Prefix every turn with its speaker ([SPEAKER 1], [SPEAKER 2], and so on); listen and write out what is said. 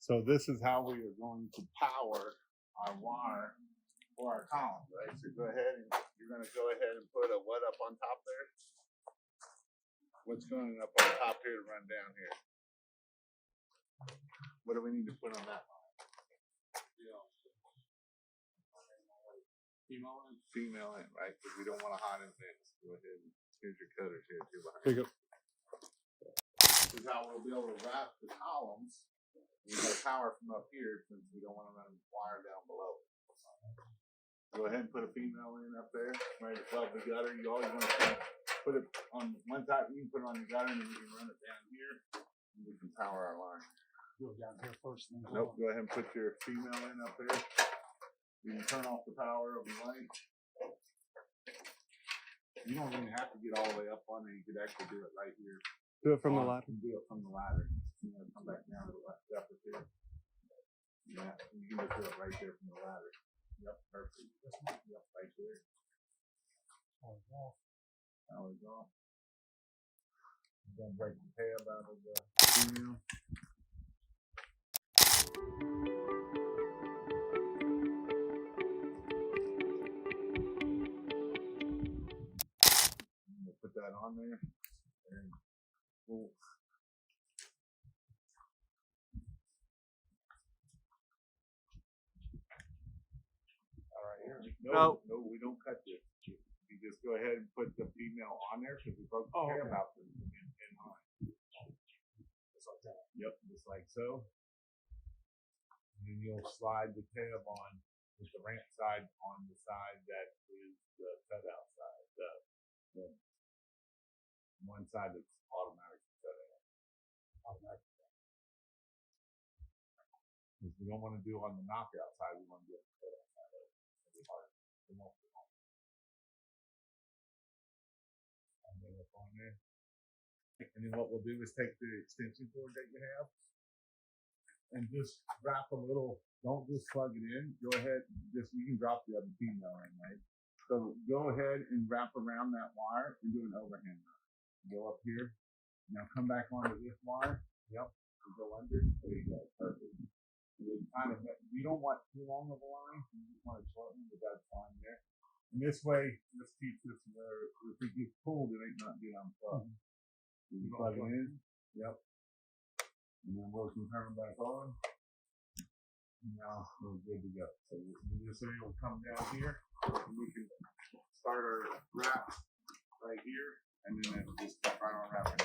[SPEAKER 1] So this is how we are going to power our wire for our columns, right? So go ahead and you're going to go ahead and put a what up on top there? What's going up on top here to run down here? What do we need to put on that line? Female in, right? Because we don't want a hot in mix. Go ahead and here's your cutters here too.
[SPEAKER 2] Here you go.
[SPEAKER 1] This is how we'll be able to wrap the columns. We got power from up here since we don't want to run wire down below. Go ahead and put a female in up there, right above the gutter. You always want to put it on one side. You can put it on your gutter and then you can run it down here and we can power our line.
[SPEAKER 2] Go down here first.
[SPEAKER 1] Nope, go ahead and put your female in up there. You can turn off the power of the light. You don't even have to get all the way up on it. You could actually do it right here.
[SPEAKER 2] Do it from the ladder.
[SPEAKER 1] Do it from the ladder. You know, come back down to the left up here. Yeah, you can just do it right there from the ladder. Yep, perfect. Yep, right there. Power is off. Don't break the tab out of the female. Put that on there. And we'll all right here. No, we don't cut this. You just go ahead and put the female on there because we broke the tab out in line. Just like that. Yep, just like so. And then you'll slide the tab on with the ramp side on the side that is the cutout side. The one side that's automatic cutout. Automatic. Because we don't want to do on the knockout side, we want to do it on the cutout side. It'll be hard. It won't be hard. And then up on there. And then what we'll do is take the extension cord that you have and just wrap a little, don't just plug it in. Go ahead, just you can drop the other female in, right? So go ahead and wrap around that wire and do an overhand run. Go up here. Now come back onto this wire. Yep. You go under. There you go. Perfect. You don't want too long of a line. You just want it shorten, but that's fine there. And this way, let's keep this where if it gets pulled, it ain't not get unplugged. You plug it in. Yep. And then we'll turn it back on. And now we're good to go. So this area will come down here. And we can start our wrap right here. And then it'll just keep right on wrapping.